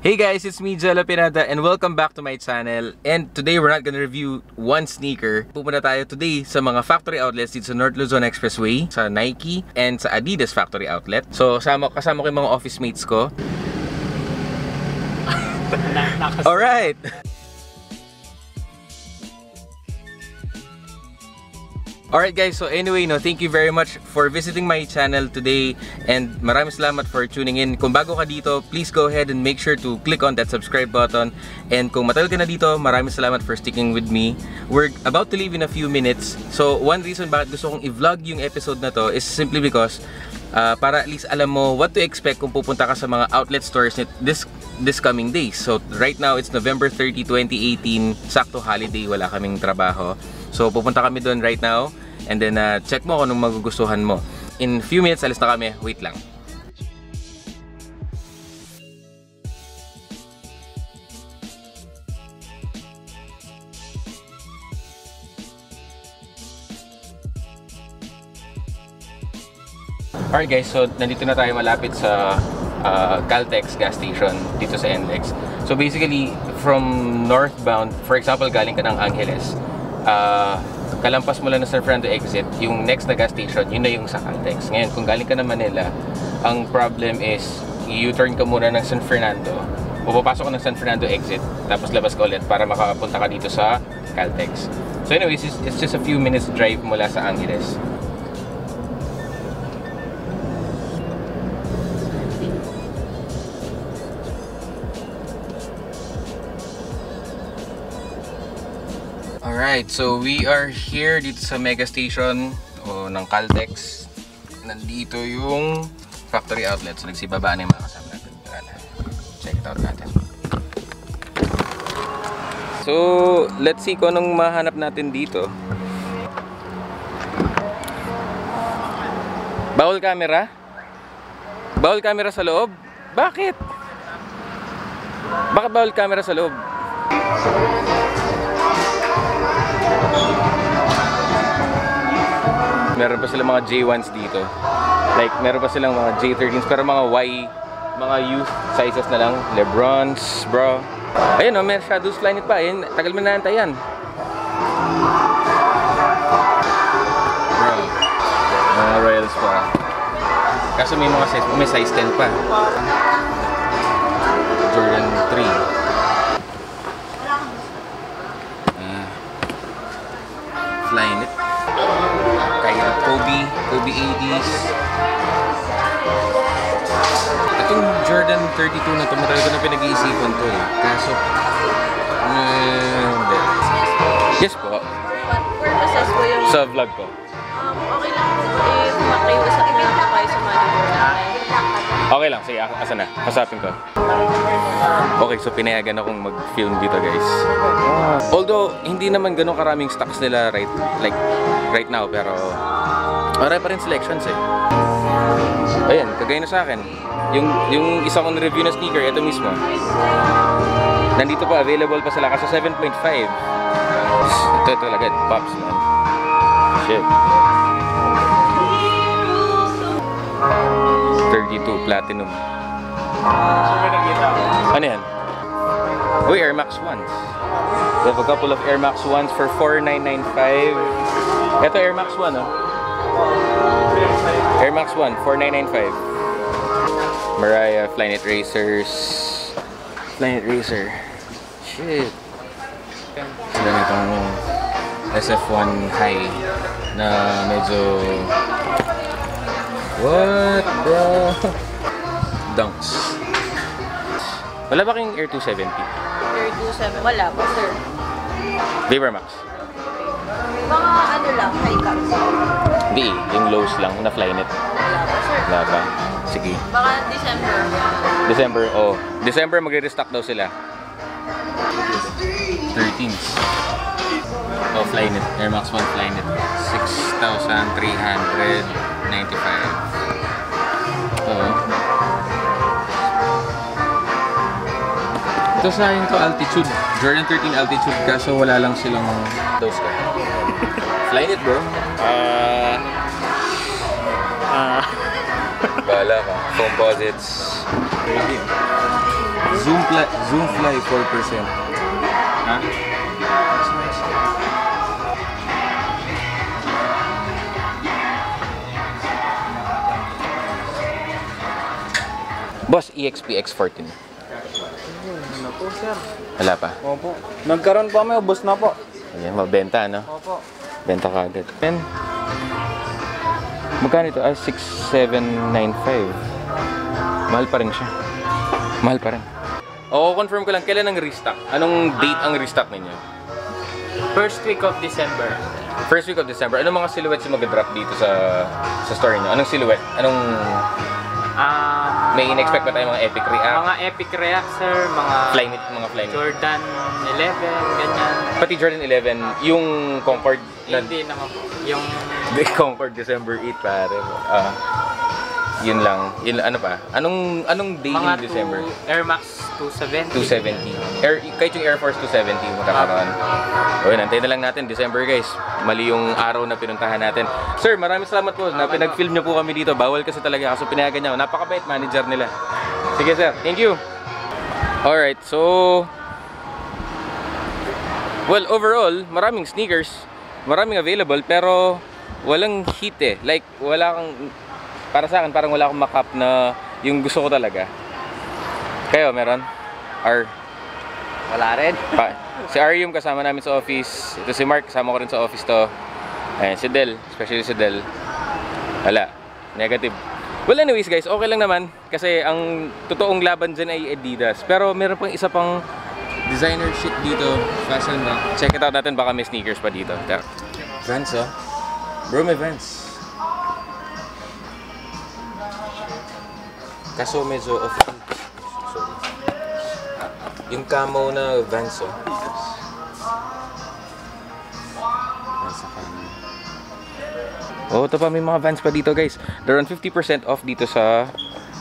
Hey guys, it's me, Jella Pinada, and welcome back to my channel. And today we're not gonna review one sneaker. Pupunta tayo today sa mga factory outlets dito sa North Luzon Expressway, sa Nike, and sa Adidas factory outlet. So kasama ko yung mga office mates ko. Alright! Alright guys, so anyway, thank you very much for visiting my channel today and maraming salamat for tuning in. Kung bago ka dito, please go ahead and make sure to click on that subscribe button. And kung matagal ka na dito, maraming salamat for sticking with me. We're about to leave in a few minutes. So one reason bakit gusto kong i-vlog yung episode na to is simply because para at least alam mo what to expect kung pupunta ka sa mga outlet stores this coming days. So right now, it's November 30, 2018. Sakto holiday, wala kaming trabaho. So pupunta kami doon right now. And then check mo kung anong magugustuhan mo. In few minutes, alis na kami. Wait lang. Alright guys, so nandito na tayo malapit sa Caltex gas station dito sa NLEX. So basically, from northbound, for example, galing ka ng Angeles, kalampas mo lang na San Fernando exit, yung next na gas station, yun na yung sa Caltex. Ngayon, kung galing ka ng Manila, ang problem is, u-turn ka muna ng San Fernando, pupapasok ka ng San Fernando exit, tapos labas ka ulit para makapunta ka dito sa Caltex. So anyways, it's just a few minutes drive mula sa Angeles. Alright, so we are here dito sa mega station ng Caltex. Nandito yung factory outlet. So nagsibaba na yung mga kasama natin. Check it out natin. So let's see kung anong mahanap natin dito. Bawal camera? Bawal camera sa loob? Bakit? Bakit bawal camera sa loob? Meron pa silang mga J1s dito. Like, meron pa silang mga J13s, pero mga mga youth sizes na lang. Lebrons, bro. Ayun may Shadows Flyknit pa. Ayun, tagal mo na naantay yan. Bro. Mga Royals pa. Kaso may mga size, may size 10 pa. Jordan 3. Flyknit. Kaya Kobe 80s. Itong Jordan 32 na ito, matagal ko na pinag-iisipan to eh. Kaso, hindi. Yes po. What purposes po yung... Sa vlog ko. Okay lang po if makiusap din po kayo sa manager namin. Okay lang, sige, asa na? Kasapin ko. Okay, so pinayagan akong mag-film dito guys. Although, hindi naman ganun karaming stocks nila right now, pero marami pa rin selections eh. Ayan, kagaya na sa akin. Yung isa kong review na sneaker, ito mismo. Nandito pa, available pa sila kasi 7.5. Ito talaga, pops man. Shit. 32 platinum. Ano yan? Uy, Air Max 1s. We have a couple of Air Max 1s for 4,995. Ito Air Max 1 Air Max 1, 4,995. Mariah, Flyknit Racers. Flyknit Racer. Shit. Sila nitong SF1 High na medyo... What bro? Dunks. Wala ba kayong Air 270? Air 27, wala po sir. Vapor Max? Mga ano lang, high caps. Hindi, yung lows lang na Flyknit. Wala po sir. Wala ba? Sige. Baka December. December, oh. December magre-restock daw sila. 13s. Oh, Flyknit. Air Max 1 Flyknit. 6,395. Ito sa akin to altitude. Jordan 13 altitude kaso wala lang silang those ka. Flyknit bro. Bahala ka. Composites. Zoom Fly 4%. Ha? Boss, EXP X14. Ano po, sir? Wala pa. Opo. Nagkaroon pa may ubos na po. Ayan, mabenta, no? Opo. Benta ka agad. Then, magkano ito? 6,795. Mahal pa rin siya. Mahal pa rin. Oo, confirm ko lang, kailan ang restock? Anong date ang restock ninyo? First week of December. First week of December. Anong mga silhouettes yung mag-drop dito sa store niyo? Anong silhouette? Anong... may in-expect ba tayo mga epic react? Mga epic react, sir. Mga Flyknit. Jordan 11, ganyan. Pati Jordan 11, yung Concord na... Hindi naman po. Yung... Concord December 8, pare. Yun lang. Ano pa? Anong day in December? Air Max 270. 270. Kahit yung Air Force 270 magkakaroon. O yun, antayin na lang natin. December, guys. Mali yung araw na pinuntahan natin. Sir, maraming salamat po na pinag-film nyo po kami dito. Bawal kasi talaga. Kaso pinayagan nyo. Napakabait manager nila. Sige, sir. Thank you. Alright, so... Well, overall, maraming sneakers. Maraming available, pero walang hit eh. Like, wala kang... Para sa akin, parang wala akong makap na yung gusto ko talaga. Kayo, meron? R? Wala rin. Si R yung kasama namin sa office. Ito si Mark, kasama ko rin sa office to. Ayan, si Del, especially si Del. Wala. Negative. Well, anyways guys, okay lang naman. Kasi ang totoong laban dyan ay Adidas. Pero meron pang isa pang designer shit dito. Fashion na. Check it out natin, baka may sneakers pa dito. Vans, oh. Bro, may Vans. Kaso medyo off. Sorry. Yung camo na Vans, oh. Nasa camo. Oh, ito pa, may mga Vans pa dito, guys. They're on 50% off dito sa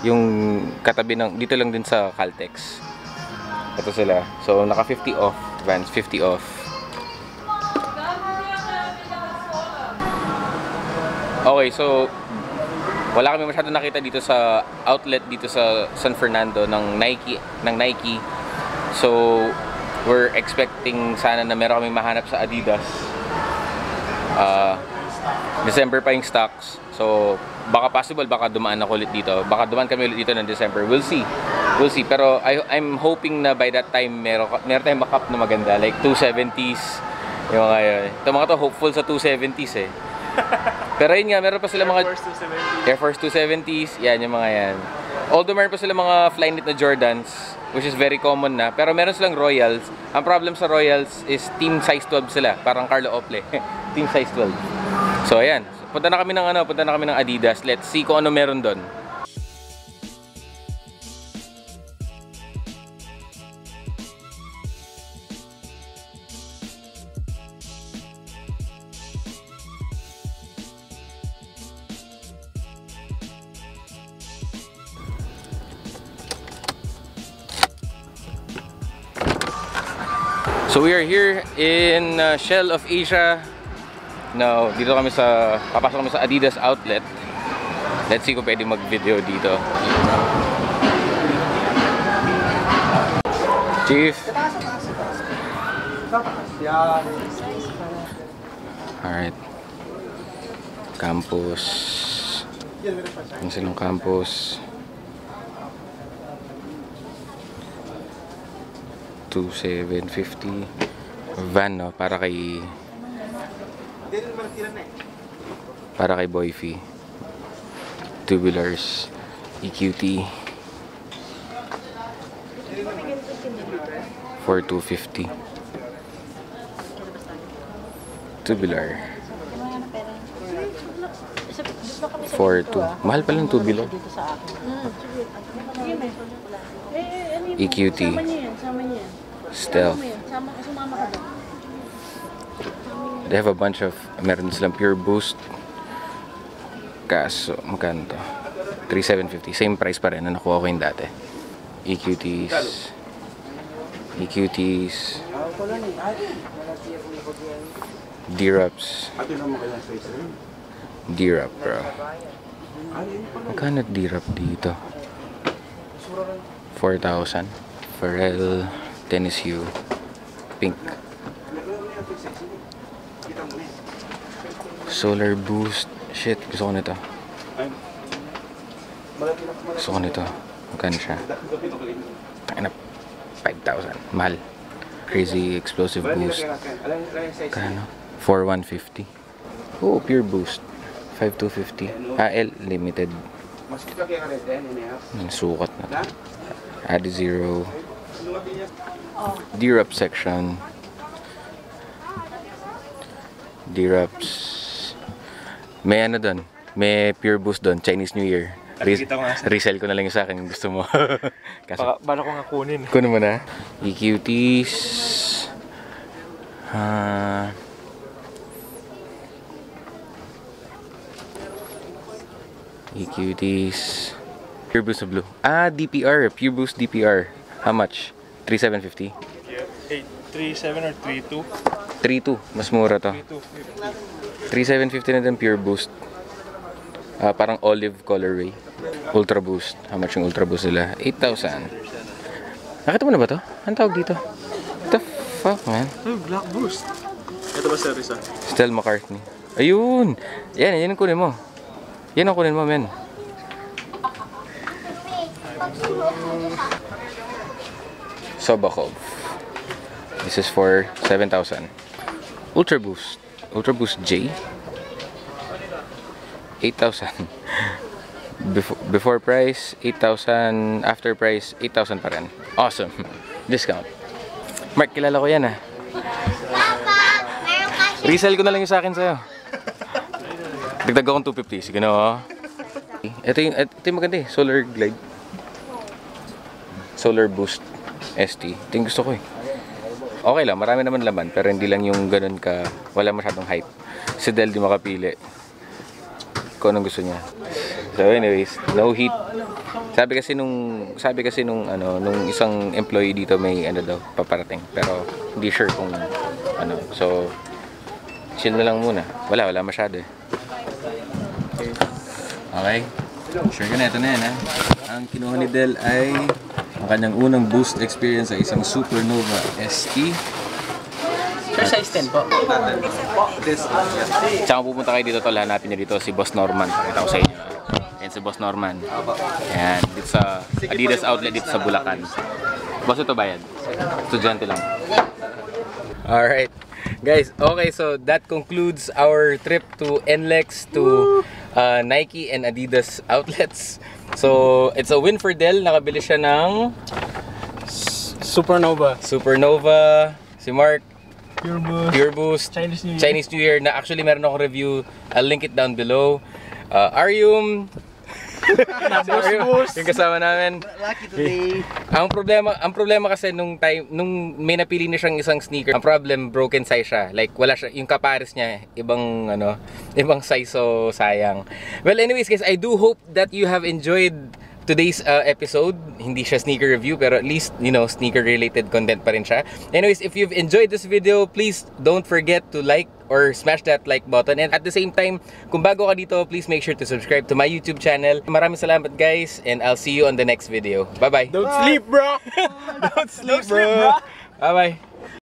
yung katabi ng dito lang din sa Caltex. Ito sila. So, naka 50 off. Vans 50 off. Okay, so wala kami masyado nakita dito sa outlet dito sa San Fernando ng Nike. So we're expecting sana na meron kaming mahanap sa Adidas. December pa yung stocks. So baka possible, baka dumaan ako ulit dito. Baka dumaan kami ulit dito ng December. We'll see. Pero I'm hoping na by that time meron tayong makap na maganda, like 270s. Yung mga yun. Ito mga to hopeful sa 270s eh. Pero yun nga, meron pa sila mga Air Force 270s, yan yung mga yan. Although meron pa sila mga Flyknit na Jordans, which is very common na, pero meron silang Royals. Ang problem sa Royals is team size 12 sila, parang Carlo Ople. Team size 12. So ayan, punta na kami ng Adidas. Let's see kung ano meron doon. So we are here in Shell of Asia. Now, papasok kami sa Adidas outlet. Let's see kung pwede mag-video dito. Chief. Alright. Campus. Ang silang campus. 2,750 van, no? Para kay Boyfie. Tubulars EQT for 250. Tubular 4.2. Mahal pala ng tubular. EQT Stealth. They have a bunch of, meron silang Pureboost. Kaso, magkano to? 3,750. Same price pa rin na nakuha ko yung dati. EQTs. D-Rups. D-Rup, bro. Magkano D-Rup dito? 4,000. Pharrell tennis shoe, pink. Solar Boost. Shit, gusto ko nito. Gusto ko nito. Magkano siya? Tangina, 5,000. Mahal. Crazy Explosive Boost. Kano? 4,150. Oh, Pure Boost. 5,250. L limited. Sukat na. Add zero. D-Rup section. D-Rups. May ano doon. May Pure Boost doon. Chinese New Year. Resell ko na lang yung sa akin yung gusto mo. Kaso, Bala ko nga kunin. kunin mo na. EQTs. EQTs. Pure Boost blue. DPR. Pure Boost DPR. How much? 3,750? 3.7 or 3.2? 3,2. Mas mura to. 3,750 na din Pure Boost. Parang olive colorway. Ultra Boost. How much yung Ultra Boost nila? 8,000. Nakita mo na ba to? Anong tawag dito? What the fuck, man? Oh, Black Boost. Ito ba series Stella McCartney. Ayun! Yan ang kunin mo. Yan ang kunin mo, men. Sobakov. This is for 7,000. Ultra Boost. Ultra Boost J. 8,000. Before price, 8,000. After price, 8,000 pa rin. Awesome. Discount. Mark, kilala ko yan, ah. Resell ko na lang yung sa akin sa'yo. Dagdag akong 250. Sige na, oh. Ito yung maganda eh. Solar Glide. Solar Boost ST. Ito yung gusto ko eh. Okay lang, marami naman laman. Pero hindi lang yung ganun ka, wala masyadong hype. Si Del di makapili kung anong gusto niya. So anyways, no heat. Sabi kasi nung isang employee dito may ano daw paparating. Pero hindi sure kung ano. So chill na lang muna. Wala masyado eh. Okay. Sure ka na, ito na yan ha. Ang kinuha ni Del ay ang kanyang unang boost experience ay isang Supernova ST. Sir, size 10 po. Tsaka pupunta kayo dito, tol. Hanapin nyo dito si Boss Norman. Pakita ko sa inyo. Ayan si Boss Norman. Ayan, dito sa Adidas outlet dito sa Bulacan. Boss, ito bayad. Estudyante lang. Alright. Guys, okay, so that concludes our trip to NLEX, to Nike and Adidas outlets. So, it's a win for Del. Nakabili siya ng Supernova. Si Mark, Pure Boost. Chinese New Year na actually meron akong review. I'll link it down below. Aryum, yung kasama namin. Lucky today. Ang problema kasi nung may napili na siyang isang sneaker, ang problem broken size siya. Like wala siya, yung kapares niya ibang size, so sayang. Well, anyways guys, I do hope that you have enjoyed today's episode. Hindi siya sneaker review, pero at least, sneaker related content pa rin siya. Anyways, if you've enjoyed this video, please don't forget to like or smash that like button. And at the same time, kung bago ka dito, please make sure to subscribe to my YouTube channel. Maraming salamat guys, and I'll see you on the next video. Bye-bye. Don't sleep, bro! Don't sleep, bro! Bye-bye.